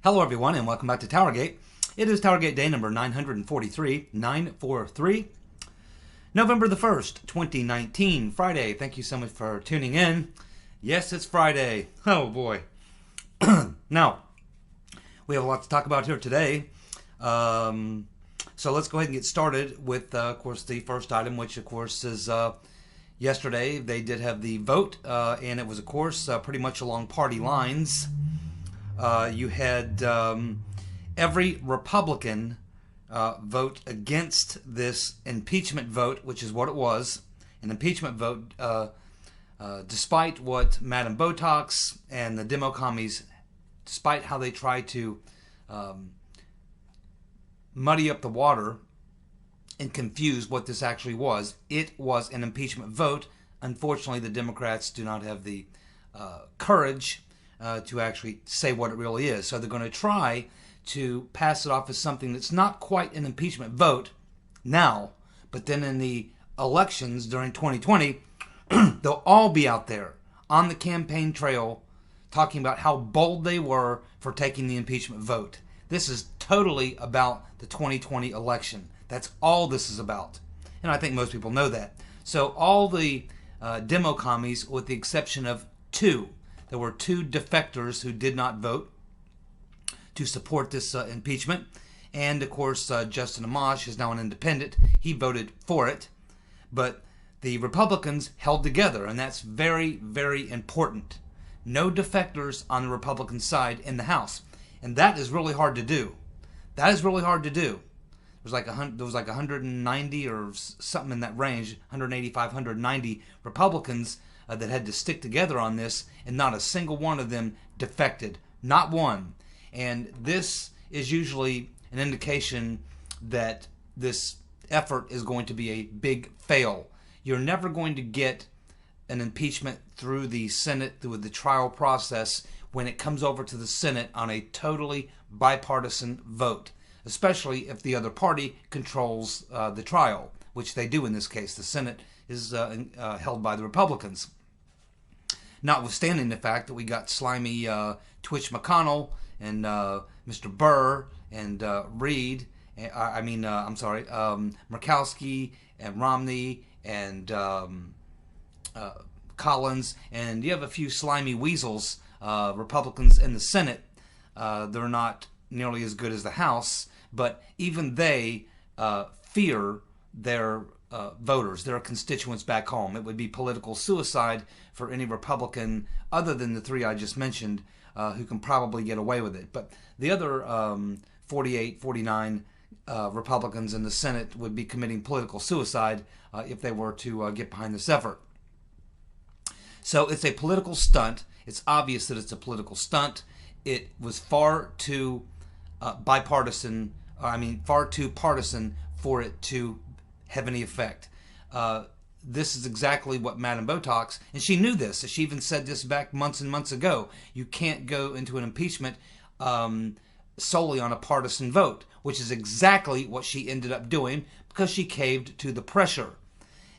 Hello everyone and welcome back to TowerGate. It is TowerGate day number 943, November the 1st, 2019, Friday. Thank you so much for tuning in. Yes, it's Friday. Oh boy. Now, we have a lot to talk about here today. So let's go ahead and get started with, of course, the first item, which of course is yesterday they did have the vote, and it was, of course, pretty much along party lines. You had every Republican vote against this impeachment vote, which is what it was, an impeachment vote, despite what Madam Botox and the Dimo-Commies, despite how they tried to muddy up the water and confuse what this actually was. It was an impeachment vote. Unfortunately, the Democrats do not have the courage to actually say what it really is. So they're going to try to pass it off as something that's not quite an impeachment vote now, but then in the elections during 2020, they'll all be out there on the campaign trail talking about how bold they were for taking the impeachment vote. This is totally about the 2020 election. That's all this is about. And I think most people know that. So all the Dimo-Commies, with the exception of two, there were two defectors who did not vote to support this impeachment. And, of course, Justin Amash is now an independent. He voted for it. But the Republicans held together, and that's very, very important. No defectors on the Republican side in the House. And that is really hard to do. That is really hard to do. There was like 190 or something in that range, 185, 190 Republicans that had to stick together on this, and not a single one of them defected. Not one. And this is usually an indication that this effort is going to be a big fail. You're never going to get an impeachment through the Senate, through the trial process, when it comes over to the Senate on a totally bipartisan vote, especially if the other party controls the trial, which they do in this case. The Senate is held by the Republicans. Notwithstanding the fact that we got slimy Twitch McConnell and Mr. Burr and Reed, Murkowski and Romney and Collins, and you have a few slimy weasels, Republicans in the Senate. They're not nearly as good as the House, but even they fear their voters, their constituents back home. It would be political suicide for any Republican other than the three I just mentioned who can probably get away with it. But the other 48, 49 Republicans in the Senate would be committing political suicide if they were to get behind this effort. So it's a political stunt. It's obvious that it's a political stunt. It was far too far too partisan for it to have any effect. This is exactly what Madam Botox, and she knew this. She even said this back months and months ago. You can't go into an impeachment solely on a partisan vote, which is exactly what she ended up doing because she caved to the pressure.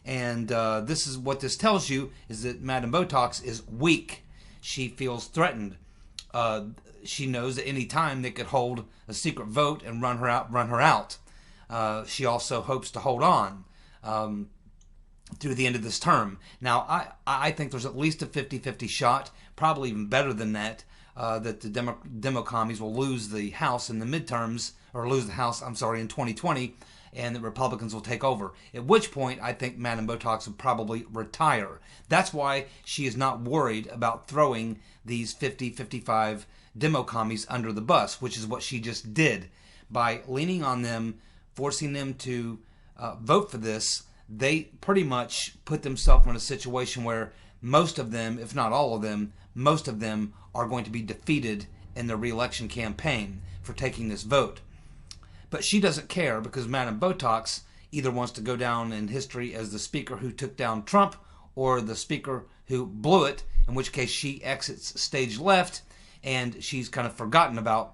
And this is what this tells you, is that Madam Botox is weak. She feels threatened. She knows at any time they could hold a secret vote and run her out. She also hopes to hold on through the end of this term. Now, I think there's at least a 50-50 shot, probably even better than that, that the Demo-Commies will lose the House in the midterms, or lose the House, in 2020, and the Republicans will take over. At which point, I think Madam Botox would probably retire. That's why she is not worried about throwing these 50-55 Demo-Commies under the bus, which is what she just did. By leaning on them, forcing them to vote for this, they pretty much put themselves in a situation where most of them, if not all of them, most of them are going to be defeated in their re-election campaign for taking this vote. But she doesn't care, because Madam Botox either wants to go down in history as the speaker who took down Trump, or the speaker who blew it, in which case she exits stage left and she's kind of forgotten about,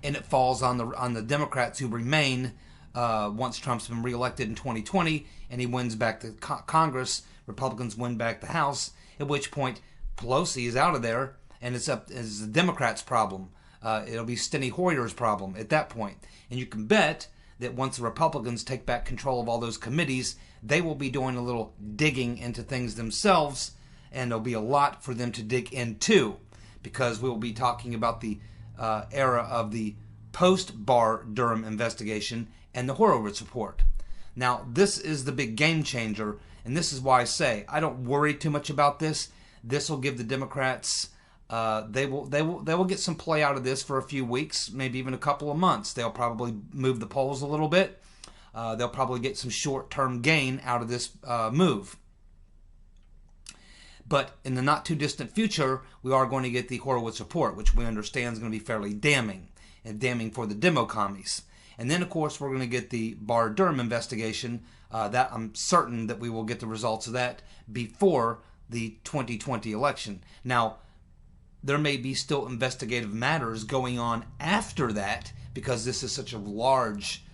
and it falls on the Democrats who remain once Trump's been reelected in 2020 and he wins back the Congress. Republicans win back the House, at which point Pelosi is out of there, and it's the Democrats' problem. It'll be Steny Hoyer's problem at that point. And you can bet that once the Republicans take back control of all those committees, they will be doing a little digging into things themselves, and there'll be a lot for them to dig into, because we'll be talking about the era of the post-Barr Durham investigation and the Horowitz report. Now, this is the big game changer, and this is why I say I don't worry too much about this. This will give the Democrats, they will get some play out of this for a few weeks, maybe even a couple of months. They'll probably move the polls a little bit. They'll probably get some short-term gain out of this move. But in the not too distant future, we are going to get the Horowitz report, which we understand is going to be fairly damning, and damning for the Dimo-Commies. And then, of course, we're going to get the Barr-Durham investigation. That I'm certain that we will get the results of that before the 2020 election. Now, there may be still investigative matters going on after that, because this is such a large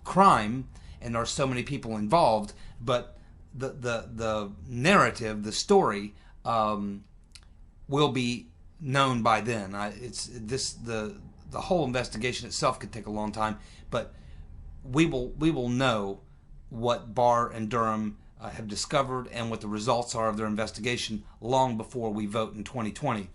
crime and there are so many people involved. But the narrative, the story, will be known by then. The whole investigation itself could take a long time, but we will know what Barr and Durham have discovered and what the results are of their investigation long before we vote in 2020.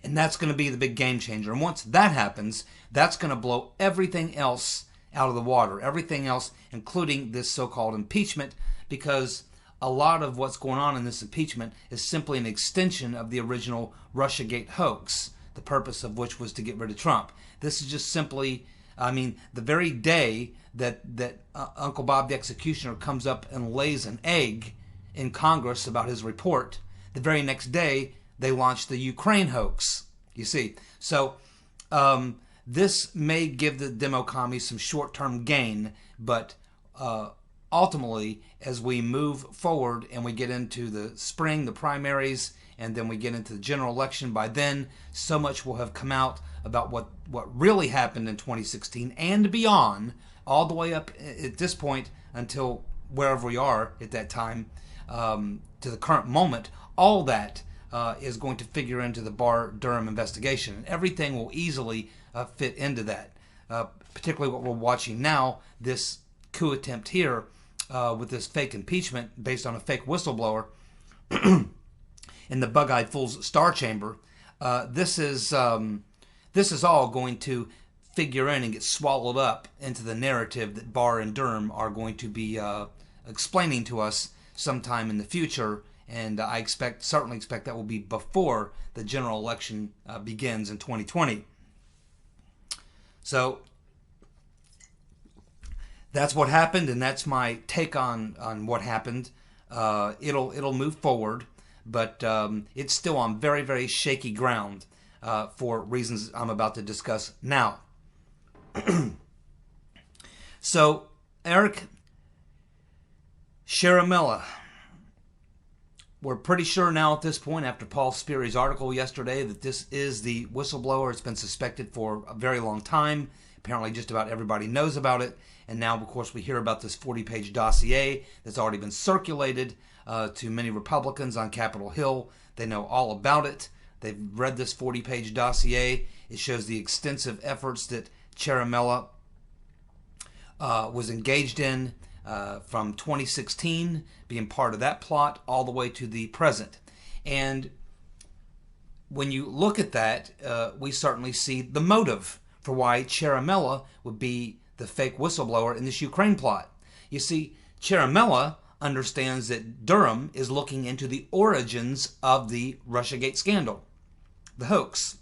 And that's going to be the big game changer. And once that happens, that's going to blow everything else out of the water. Everything else, including this so-called impeachment, because a lot of what's going on in this impeachment is simply an extension of the original Russiagate hoax, the purpose of which was to get rid of Trump. This is just simply, the very day that Uncle Bob the Executioner comes up and lays an egg in Congress about his report, the very next day they launched the Ukraine hoax. You see, so this may give the Demo-Commies some short-term gain, but ultimately, as we move forward and we get into the spring, the primaries, and then we get into the general election, by then so much will have come out about what really happened in 2016 and beyond, all the way up at this point until wherever we are at that time, to the current moment. All that is going to figure into the Barr-Durham investigation, and everything will easily fit into that, particularly what we're watching now, this coup attempt here with this fake impeachment based on a fake whistleblower in the Bug-Eyed Fool's Star Chamber. This is all going to figure in and get swallowed up into the narrative that Barr and Durham are going to be explaining to us sometime in the future, and I certainly expect that will be before the general election begins in 2020. So that's what happened, and that's my take on what happened. It'll move forward, but it's still on very, very shaky ground for reasons I'm about to discuss now. So, Eric Ciaramella. We're pretty sure now at this point, after Paul Sperry's article yesterday, that this is the whistleblower. It's been suspected for a very long time. Apparently just about everybody knows about it. And now, of course, we hear about this 40-page dossier that's already been circulated to many Republicans on Capitol Hill. They know all about it. They've read this 40-page dossier. It shows the extensive efforts that Ciaramella was engaged in from 2016, being part of that plot, all the way to the present. And when you look at that, we certainly see the motive for why Ciaramella would be the fake whistleblower in this Ukraine plot. You see, Ciaramella understands that Durham is looking into the origins of the Russiagate scandal, the hoax.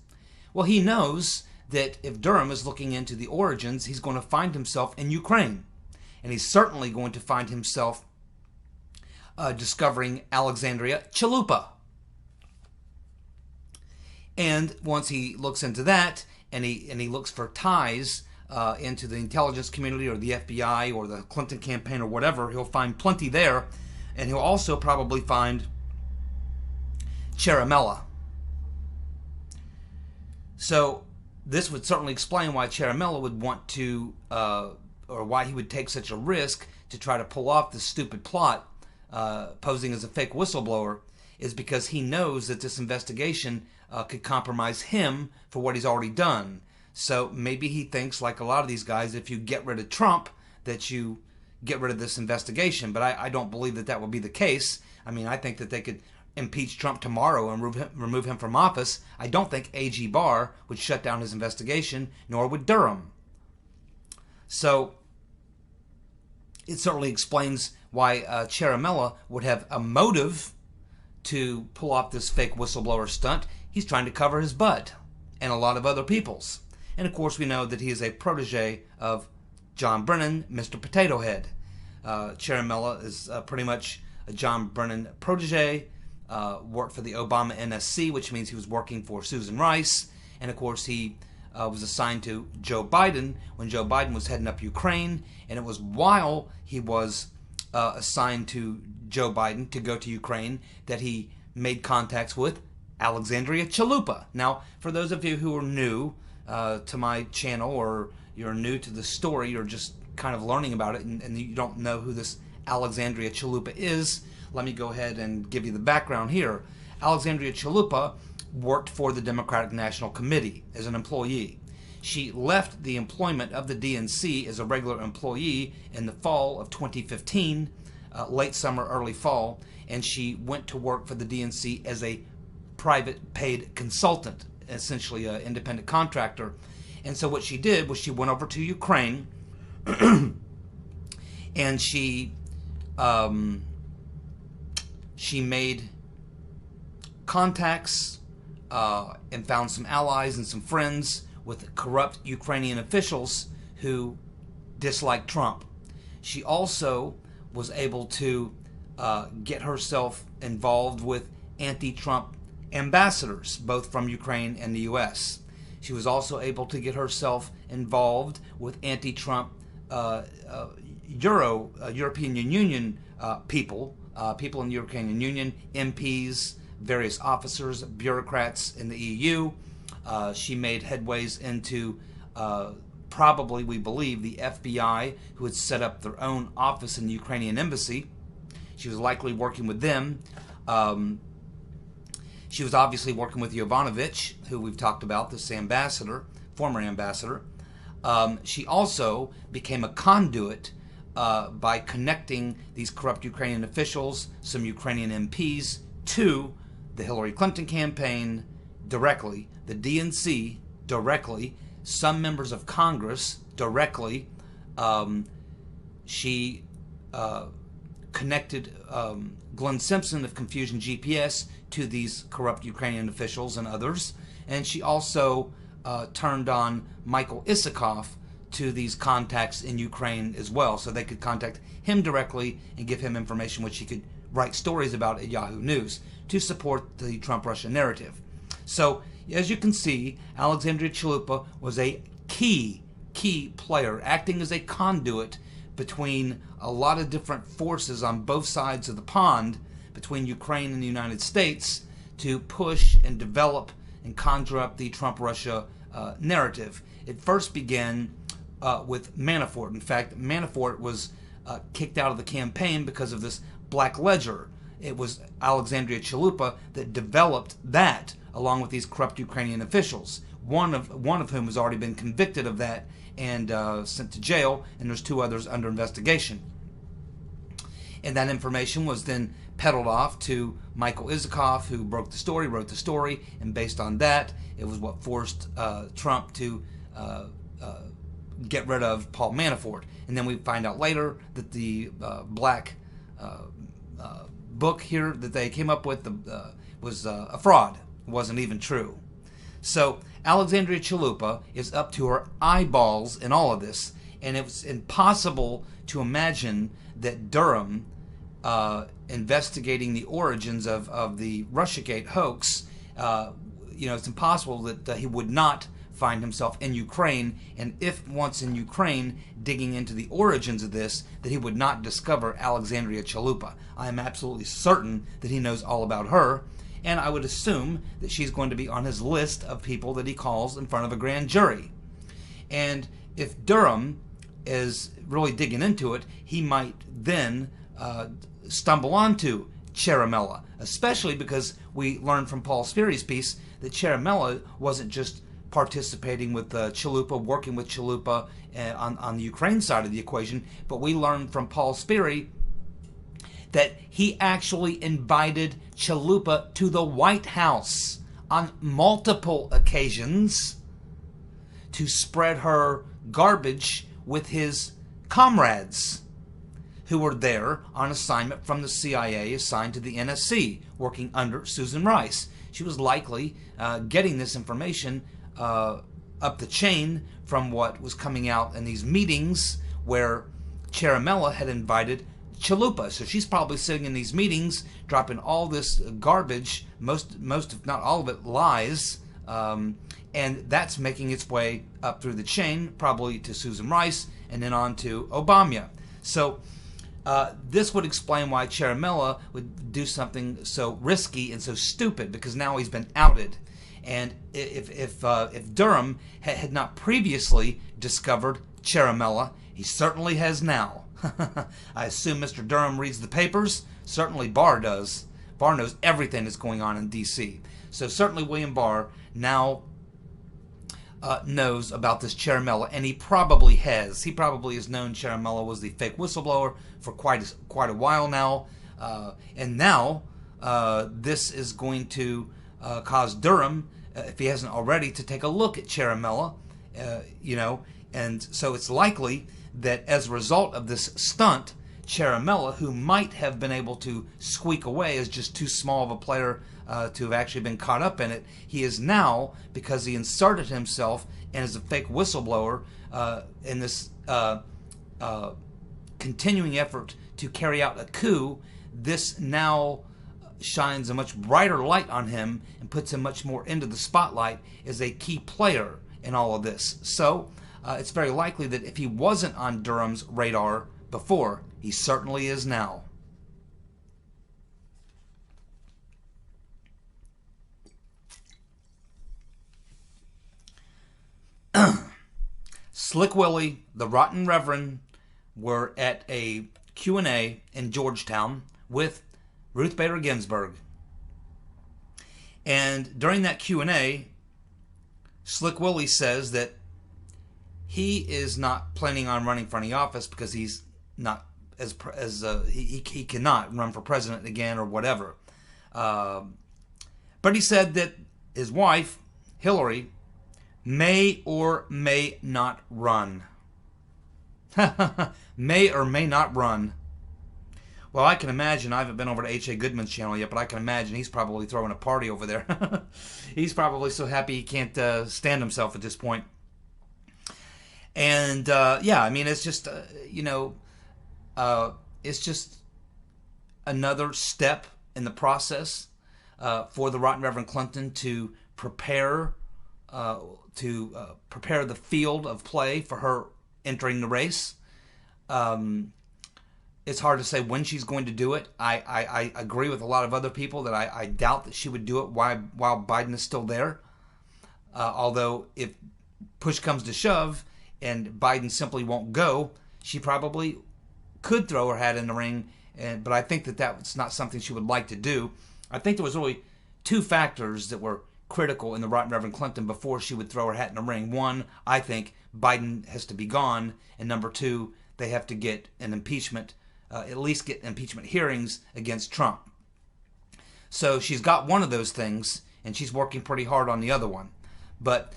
Well, he knows that if Durham is looking into the origins, he's going to find himself in Ukraine. And he's certainly going to find himself discovering Alexandria Chalupa. And once he looks into that, and he looks for ties into the intelligence community or the FBI or the Clinton campaign or whatever, he'll find plenty there. And he'll also probably find Ciaramella. So this would certainly explain why Ciaramella would want to, or why he would take such a risk to try to pull off this stupid plot, posing as a fake whistleblower, is because he knows that this investigation could compromise him for what he's already done. So maybe he thinks, like a lot of these guys, if you get rid of Trump, that you get rid of this investigation. But I don't believe that that would be the case. I mean, I think that they could impeach Trump tomorrow and remove him from office. I don't think A.G. Barr would shut down his investigation, nor would Durham. So it certainly explains why Ciaramella would have a motive to pull off this fake whistleblower stunt. He's trying to cover his butt and a lot of other people's. And of course we know that he is a protege of John Brennan, Mr. Potato Head. Ciaramella is pretty much a John Brennan protege, worked for the Obama NSC, which means he was working for Susan Rice. And of course he was assigned to Joe Biden when Joe Biden was heading up Ukraine. And it was while he was assigned to Joe Biden to go to Ukraine that he made contacts with Alexandria Chalupa. Now, for those of you who are new to my channel, or you're new to the story, you're just kind of learning about it, and you don't know who this Alexandria Chalupa is, let me go ahead and give you the background here. Alexandria Chalupa worked for the Democratic National Committee as an employee. She left the employment of the DNC as a regular employee in the fall of 2015, late summer, early fall, and she went to work for the DNC as a private paid consultant, essentially an independent contractor. And so what she did was she went over to Ukraine and she made contacts and found some allies and some friends with corrupt Ukrainian officials who disliked Trump. She also was able to get herself involved with anti-Trump ambassadors, both from Ukraine and the U.S. She was also able to get herself involved with anti-Trump European Union people in the European Union, MPs, various officers, bureaucrats in the EU. She made headways into probably, we believe, the FBI, who had set up their own office in the Ukrainian embassy. She was likely working with them. She was obviously working with Yovanovitch, who we've talked about, this ambassador, former ambassador. She also became a conduit by connecting these corrupt Ukrainian officials, some Ukrainian MPs, to the Hillary Clinton campaign directly, the DNC directly, some members of Congress directly. She connected Glenn Simpson of Confusion GPS to these corrupt Ukrainian officials and others. And she also turned on Michael Isikoff to these contacts in Ukraine as well, so they could contact him directly and give him information which he could write stories about at Yahoo News to support the Trump-Russia narrative. So, as you can see, Alexandria Chalupa was a key player, acting as a conduit between a lot of different forces on both sides of the pond, between Ukraine and the United States, to push and develop and conjure up the Trump-Russia narrative. It first began with Manafort. In fact, Manafort was kicked out of the campaign because of this black ledger. It was Alexandria Chalupa that developed that, along with these corrupt Ukrainian officials. One of whom has already been convicted of that and sent to jail, and there's two others under investigation. And that information was then peddled off to Michael Isikoff, who wrote the story, and based on that, it was what forced Trump to get rid of Paul Manafort. And then we find out later that the black book here that they came up with was a fraud. It wasn't even true. So Alexandria Chalupa is up to her eyeballs in all of this, and it was impossible to imagine that Durham, investigating the origins of the Russiagate hoax, it's impossible that he would not find himself in Ukraine, and if once in Ukraine, digging into the origins of this, that he would not discover Alexandria Chalupa. I am absolutely certain that he knows all about her, and I would assume that she's going to be on his list of people that he calls in front of a grand jury. And if Durham is really digging into it, he might then stumble onto Ciaramella, especially because we learned from Paul Sperry's piece that Ciaramella wasn't just participating with Chalupa, working with Chalupa on the Ukraine side of the equation, but we learned from Paul Sperry that he actually invited Chalupa to the White House on multiple occasions to spread her garbage with his comrades who were there on assignment from the CIA, assigned to the NSC, working under Susan Rice. She was likely getting this information up the chain from what was coming out in these meetings where Ciaramella had invited Chalupa. So she's probably sitting in these meetings, dropping all this garbage, most if not all of it lies, and that's making its way up through the chain, probably to Susan Rice, and then on to Obama. So this would explain why Ciaramella would do something so risky and so stupid, because now he's been outed. And if Durham had not previously discovered Ciaramella, he certainly has now. I assume Mr. Durham reads the papers. Certainly Barr does. Barr knows everything that's going on in D.C. So certainly William Barr now knows about this Ciaramella, and he probably has. He probably has known Ciaramella was the fake whistleblower for quite a while now. And now this is going to cause Durham, if he hasn't already, to take a look at Ciaramella, and so it's likely that as a result of this stunt, Ciaramella, who might have been able to squeak away as just too small of a player to have actually been caught up in it, he is now, because he inserted himself and is a fake whistleblower in this continuing effort to carry out a coup, this now shines a much brighter light on him and puts him much more into the spotlight as a key player in all of this. So it's very likely that if he wasn't on Durham's radar before, he certainly is now. Slick Willie, the Rotten Reverend, were at a Q&A in Georgetown with Ruth Bader Ginsburg. And during that Q&A, Slick Willie says that he is not planning on running for any office because he's not he cannot run for president again or whatever. But he said that his wife, Hillary, may or may not run. May or may not run. Well, I can imagine, I haven't been over to H.A. Goodman's channel yet, but I can imagine he's probably throwing a party over there. He's probably so happy he can't stand himself at this point. And, yeah, I mean, it's just, it's just another step in the process for the Rotten Reverend Clinton to prepare the field of play for her entering the race. It's hard to say when she's going to do it. I agree with a lot of other people that I doubt that she would do it while Biden is still there. Although if push comes to shove and Biden simply won't go, she probably could throw her hat in the ring. But I think that that's not something she would like to do. I think there was really two factors that were critical in the Rotten Reverend Clinton before she would throw her hat in the ring. One, I think Biden has to be gone. And number two, they have to get an impeachment, at least get impeachment hearings against Trump. So she's got one of those things, and she's working pretty hard on the other one. But,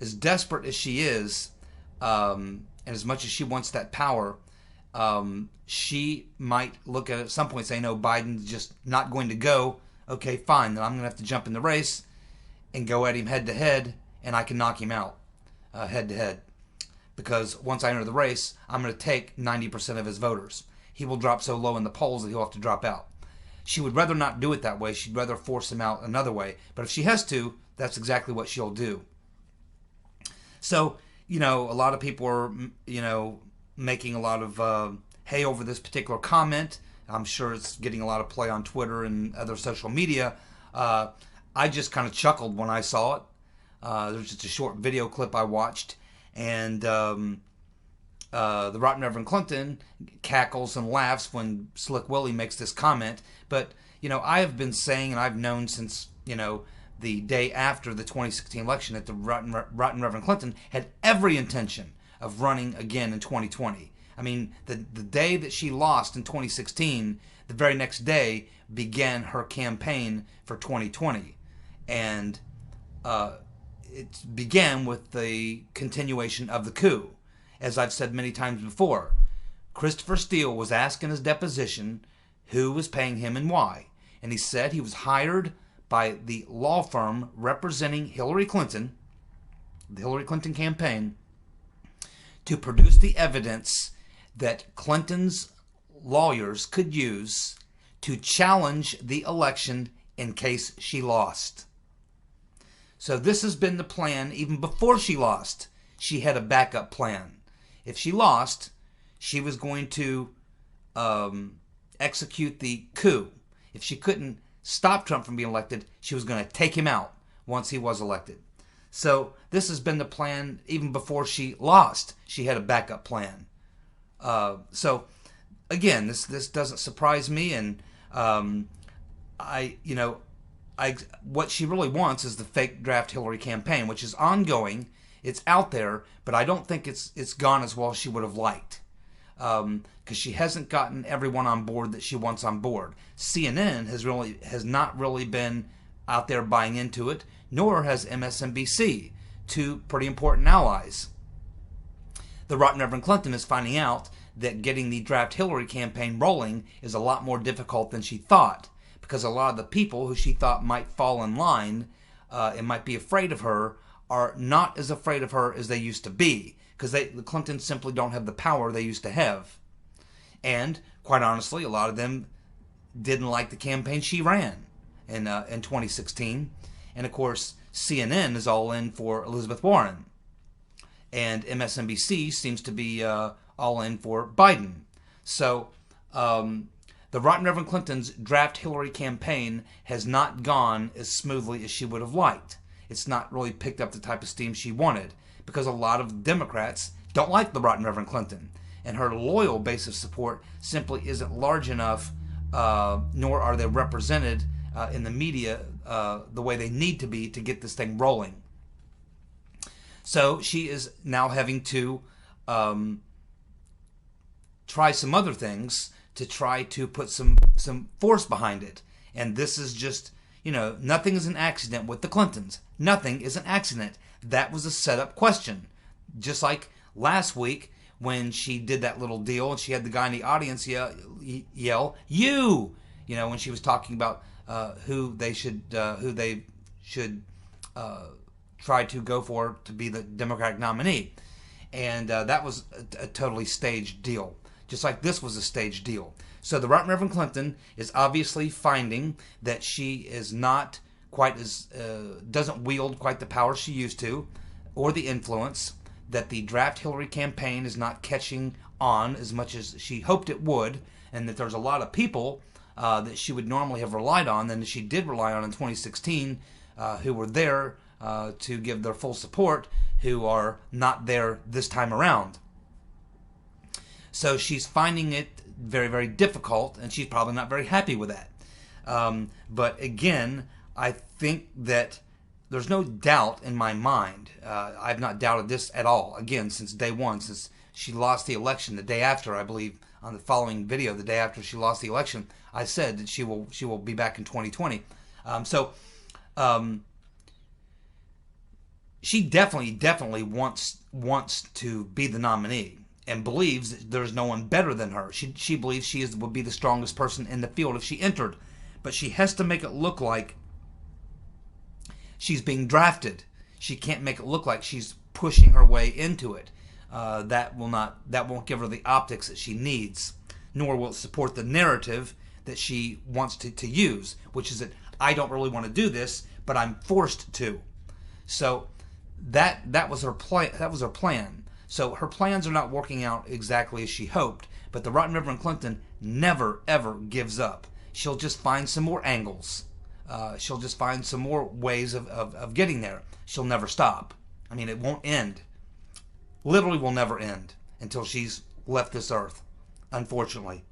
as desperate as she is, and as much as she wants that power, she might look at it at some point and say, no, Biden's just not going to go. Okay, fine, then I'm going to have to jump in the race and go at him head-to-head, and I can knock him out head-to-head. Because once I enter the race, I'm going to take 90% of his voters. He will drop so low in the polls that he'll have to drop out. She would rather not do it that way. She'd rather force him out another way. But if she has to, that's exactly what she'll do. So, a lot of people are, making a lot of hay over this particular comment. I'm sure it's getting a lot of play on Twitter and other social media. I just kind of chuckled when I saw it. There's just a short video clip I watched. And the Rotten Reverend Clinton cackles and laughs when Slick Willie makes this comment. But, I have been saying, and I've known since, the day after the 2016 election that the rotten Reverend Clinton had every intention of running again in 2020. I mean, the day that she lost in 2016, the very next day began her campaign for 2020. And it began with the continuation of the coup. As I've said many times before, Christopher Steele was asked in his deposition who was paying him and why. And he said he was hired by the law firm representing Hillary Clinton, the Hillary Clinton campaign, to produce the evidence that Clinton's lawyers could use to challenge the election in case she lost. So this has been the plan even before she lost. She had a backup plan. If she lost, she was going to execute the coup. If she couldn't stop Trump from being elected, she was going to take him out once he was elected. So this has been the plan even before she lost. She had a backup plan. So again, this doesn't surprise me, and what she really wants is the fake draft Hillary campaign, which is ongoing. It's out there, but I don't think it's gone as well as she would have liked, because she hasn't gotten everyone on board that she wants on board. CNN has not really been out there buying into it, nor has MSNBC, two pretty important allies. The rotten Reverend Clinton is finding out that getting the draft Hillary campaign rolling is a lot more difficult than she thought, because a lot of the people who she thought might fall in line and might be afraid of her are not as afraid of her as they used to be, because the Clintons simply don't have the power they used to have. And quite honestly, a lot of them didn't like the campaign she ran in 2016. And of course, CNN is all in for Elizabeth Warren, and MSNBC seems to be all in for Biden. So the rotten Reverend Clinton's draft Hillary campaign has not gone as smoothly as she would have liked. It's not really picked up the type of steam she wanted, because a lot of Democrats don't like the rotten Reverend Clinton, and her loyal base of support simply isn't large enough, nor are they represented in the media the way they need to be to get this thing rolling. So she is now having to try some other things to try to put some force behind it. And this is just, nothing is an accident with the Clintons. Nothing is an accident. That was a set-up question. Just like last week when she did that little deal and she had the guy in the audience yell, "You!" When she was talking about who they should try to go for to be the Democratic nominee. And that was a totally staged deal. Just like this was a staged deal. So the rotten Reverend Clinton is obviously finding that she is not quite as, doesn't wield quite the power she used to, or the influence, that the draft Hillary campaign is not catching on as much as she hoped it would, and that there's a lot of people that she would normally have relied on, and she did rely on in 2016, who were there to give their full support, who are not there this time around. So she's finding it very, very difficult, and she's probably not very happy with that. But again, I think that there's no doubt in my mind. I've not doubted this at all, again, since day one, since she lost the election. The day after, I believe, on the following video, the day after she lost the election, I said that she will be back in 2020. She definitely wants to be the nominee, and believes that there's no one better than her. She believes she would be the strongest person in the field if she entered. But she has to make it look like she's being drafted. She can't make it look like she's pushing her way into it. That won't give her the optics that she needs, nor will it support the narrative that she wants to use, which is that I don't really want to do this, but I'm forced to. So that was her plan. That was her plan. So her plans are not working out exactly as she hoped, but the rotten Reverend Clinton never, ever gives up. She'll just find some more angles. She'll just find some more ways of getting there. She'll never stop. I mean, it won't end. Literally will never end until she's left this earth, unfortunately.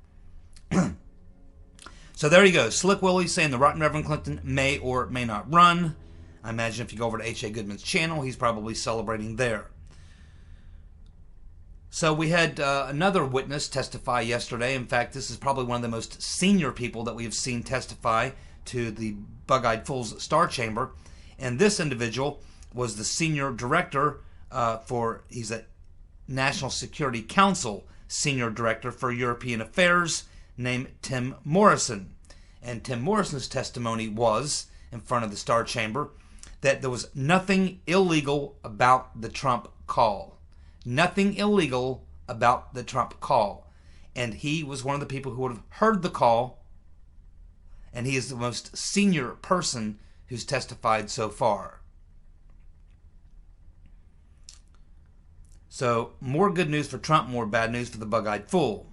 So there you go. Slick Willie saying the rotten Reverend Clinton may or may not run. I imagine if you go over to H.A. Goodman's channel, he's probably celebrating there. So we had another witness testify yesterday. In fact, this is probably one of the most senior people that we have seen testify to the Bug-Eyed Fool's Star Chamber. And this individual was the senior director he's a National Security Council senior director for European Affairs, named Tim Morrison. And Tim Morrison's testimony was, in front of the Star Chamber, that there was nothing illegal about the Trump call. Nothing illegal about the Trump call. And he was one of the people who would have heard the call, and he is the most senior person who's testified so far. So, more good news for Trump, more bad news for the Bug-Eyed Fool.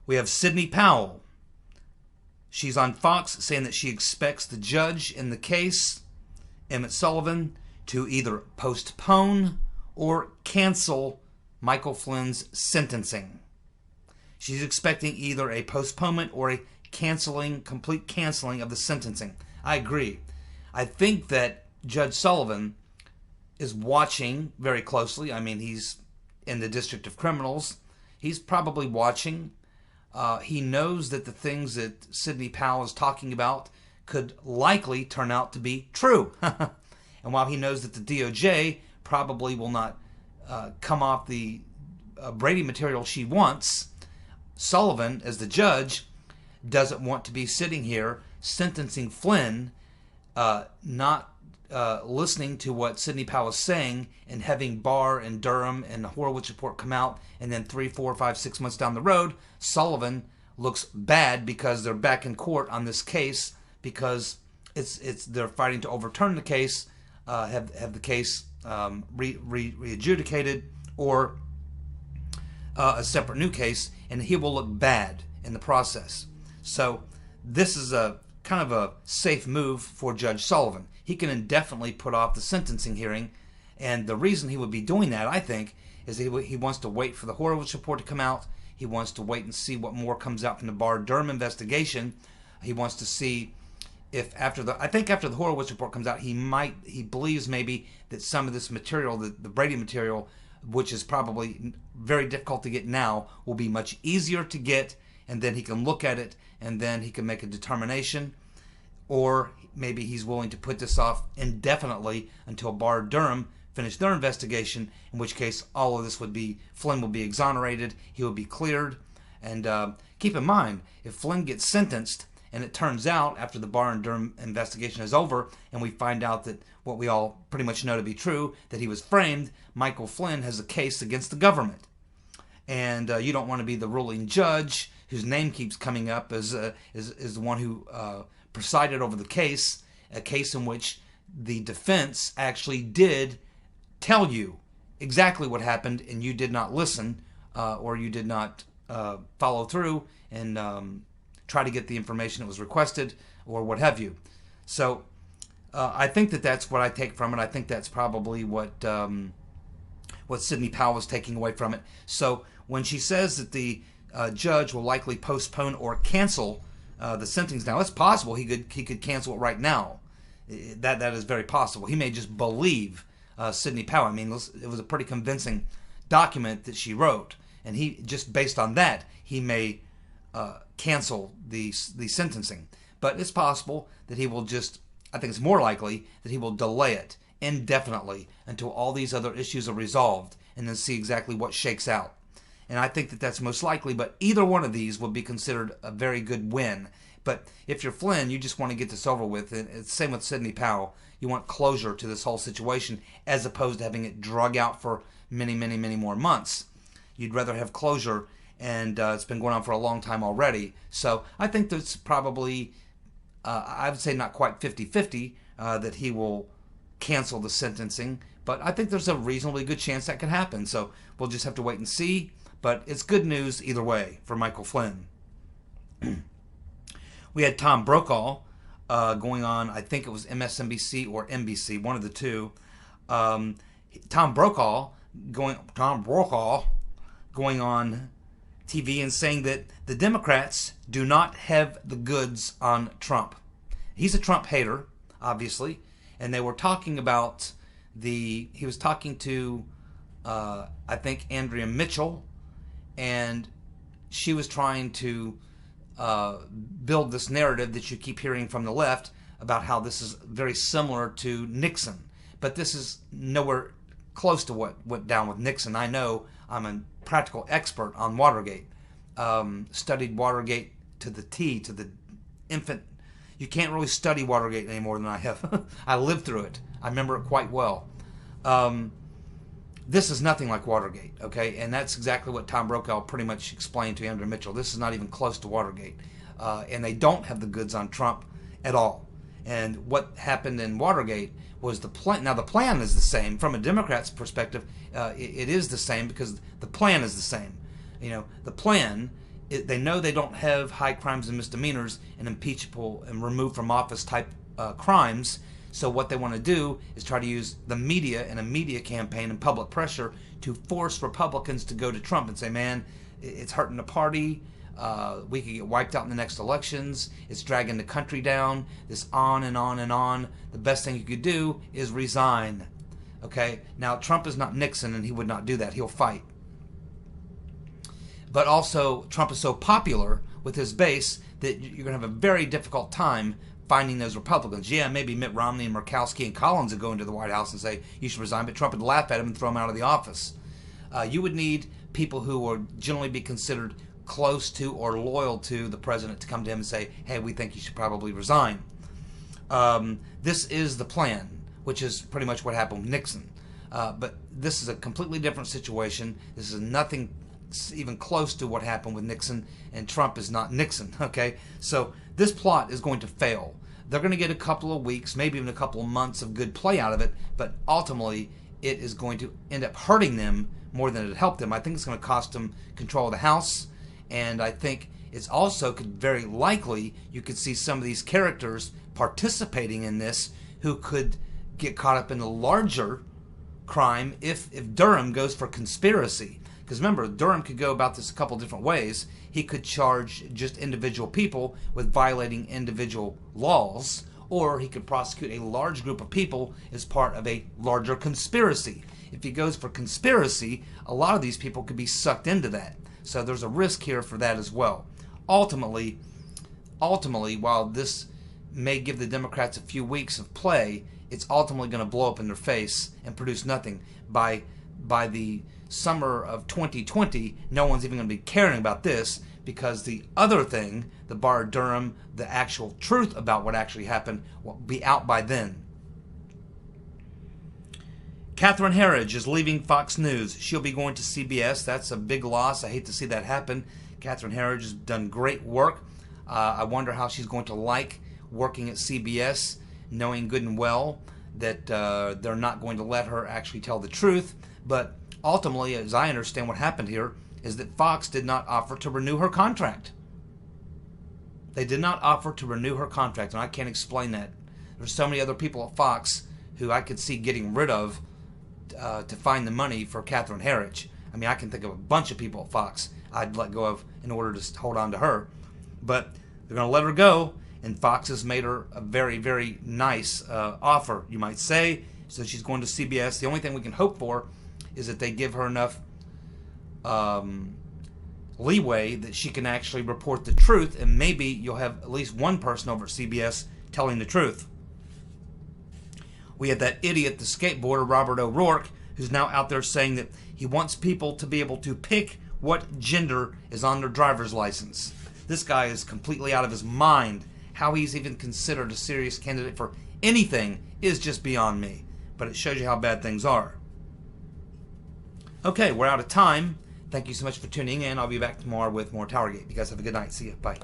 We have Sidney Powell. She's on Fox saying that she expects the judge in the case, Emmett Sullivan, to either postpone or cancel Michael Flynn's sentencing. She's expecting either a postponement or a complete canceling of the sentencing. I agree. I think that Judge Sullivan is watching very closely. I mean, he's in the District of Criminals. He's probably watching. He knows that the things that Sidney Powell is talking about could likely turn out to be true. And while he knows that the DOJ probably will not come off the Brady material she wants, Sullivan, as the judge, doesn't want to be sitting here sentencing Flynn, not listening to what Sidney Powell is saying and having Barr and Durham and the Horowitz report come out, and then 3, 4, 5, 6 months down the road, Sullivan looks bad because they're back in court on this case because they're fighting to overturn the case, have the case re-adjudicated, or a separate new case, and he will look bad in the process. So this is a kind of a safe move for Judge Sullivan. He can indefinitely put off the sentencing hearing, and the reason he would be doing that, I think, is he wants to wait for the Horowitz report to come out. He wants to wait and see what more comes out from the Barr-Durham investigation. He wants to see if after the Horowitz report comes out, he believes maybe that some of this material, the Brady material, which is probably very difficult to get now, will be much easier to get, and then he can look at it, and then he can make a determination. Or maybe he's willing to put this off indefinitely until Barr-Durham finish their investigation, in which case all of this Flynn will be exonerated, he will be cleared. And keep in mind, if Flynn gets sentenced, and it turns out after the Barr and Durham investigation is over, and we find out that what we all pretty much know to be true, that he was framed, Michael Flynn has a case against the government. And you don't want to be the ruling judge whose name keeps coming up as the one who presided over the case, a case in which the defense actually did tell you exactly what happened, and you did not listen, or you did not follow through and try to get the information that was requested, or what have you. So I think that's what I take from it. I think that's probably what Sidney Powell is taking away from it. So when she says that the judge will likely postpone or cancel the sentencing, now it's possible he could cancel it right now. That is very possible. He may just believe Sidney Powell. I mean, it was a pretty convincing document that she wrote, and he just based on that he may cancel the sentencing. But it's possible that he will just, I think it's more likely that he will delay it indefinitely until all these other issues are resolved, and then see exactly what shakes out. And I think that that's most likely, but either one of these would be considered a very good win. But if you're Flynn, you just want to get this over with. And it's the same with Sidney Powell. You want closure to this whole situation as opposed to having it drug out for many, many, many more months. You'd rather have closure, and it's been going on for a long time already. So I think that's probably, I would say not quite 50-50 that he will cancel the sentencing. But I think there's a reasonably good chance that could happen. So we'll just have to wait and see. But it's good news either way for Michael Flynn. We had Tom Brokaw going on, I think it was MSNBC or NBC, one of the two. Tom Brokaw going on TV and saying that the Democrats do not have the goods on Trump. He's a Trump hater. obviously, and they were talking about he was talking to, I think, Andrea Mitchell, and she was trying to build this narrative that you keep hearing from the left about how this is very similar to Nixon. But this is nowhere close to what went down with Nixon. I know, I'm a practical expert on Watergate. Studied Watergate to the T, to the infant. You can't really study Watergate any more than I have. I lived through it. I remember it quite well. This is nothing like Watergate, okay? And that's exactly what Tom Brokaw pretty much explained to Andrew Mitchell. This is not even close to Watergate. And they don't have the goods on Trump at all. And what happened in Watergate was the plan. Now, the plan is the same. From a Democrat's perspective, it is the same because the plan is the same. You know, the plan, they know they don't have high crimes and misdemeanors and impeachable and removed from office type crimes. So what they want to do is try to use the media and a media campaign and public pressure to force Republicans to go to Trump and say, man, it's hurting the party. We could get wiped out in the next elections. It's dragging the country down. This on and on and on. The best thing you could do is resign. Okay? Now, Trump is not Nixon, and he would not do that. He'll fight. But also, Trump is so popular with his base that you're going to have a very difficult time finding those Republicans. Yeah, maybe Mitt Romney and Murkowski and Collins would go into the White House and say, you should resign, but Trump would laugh at him and throw him out of the office. You would need people who would generally be considered close to or loyal to the president to come to him and say, hey, we think you should probably resign. This is the plan, which is pretty much what happened with Nixon. But this is a completely different situation. This is nothing even close to what happened with Nixon, and Trump is not Nixon, okay? So this plot is going to fail. They're going to get a couple of weeks, maybe even a couple of months of good play out of it, but ultimately it is going to end up hurting them more than it helped them. I think it's going to cost them control of the House, and I think it's also could very likely you could see some of these characters participating in this who could get caught up in a larger crime if Durham goes for conspiracy. Because remember, Durham could go about this a couple different ways. He could charge just individual people with violating individual laws, or he could prosecute a large group of people as part of a larger conspiracy. If he goes for conspiracy, a lot of these people could be sucked into that. So there's a risk here for that as well. Ultimately, while this may give the Democrats a few weeks of play, it's ultimately going to blow up in their face and produce nothing. By the summer of 2020, no one's even going to be caring about this, because the other thing, the bar Durham, the actual truth about what actually happened, will be out by then. Catherine Herridge is leaving Fox News. She'll be going to CBS. That's a big loss. I hate to see that happen. Catherine Herridge has done great work. I wonder how she's going to like working at CBS, knowing good and well that they're not going to let her actually tell the truth. But ultimately, as I understand what happened here, is that Fox did not offer to renew her contract. They did not offer to renew her contract, and I can't explain that. There's so many other people at Fox who I could see getting rid of to find the money for Catherine Herridge. I mean, I can think of a bunch of people at Fox I'd let go of in order to hold on to her. But they're going to let her go, and Fox has made her a very, very nice offer, you might say. So she's going to CBS. The only thing we can hope for is that they give her enough leeway that she can actually report the truth, and maybe you'll have at least one person over at CBS telling the truth. We had that idiot, the skateboarder, Robert O'Rourke, who's now out there saying that he wants people to be able to pick what gender is on their driver's license. This guy is completely out of his mind. How he's even considered a serious candidate for anything is just beyond me. But it shows you how bad things are. Okay, we're out of time. Thank you so much for tuning in. I'll be back tomorrow with more TowerGate. You guys have a good night. See you. Bye.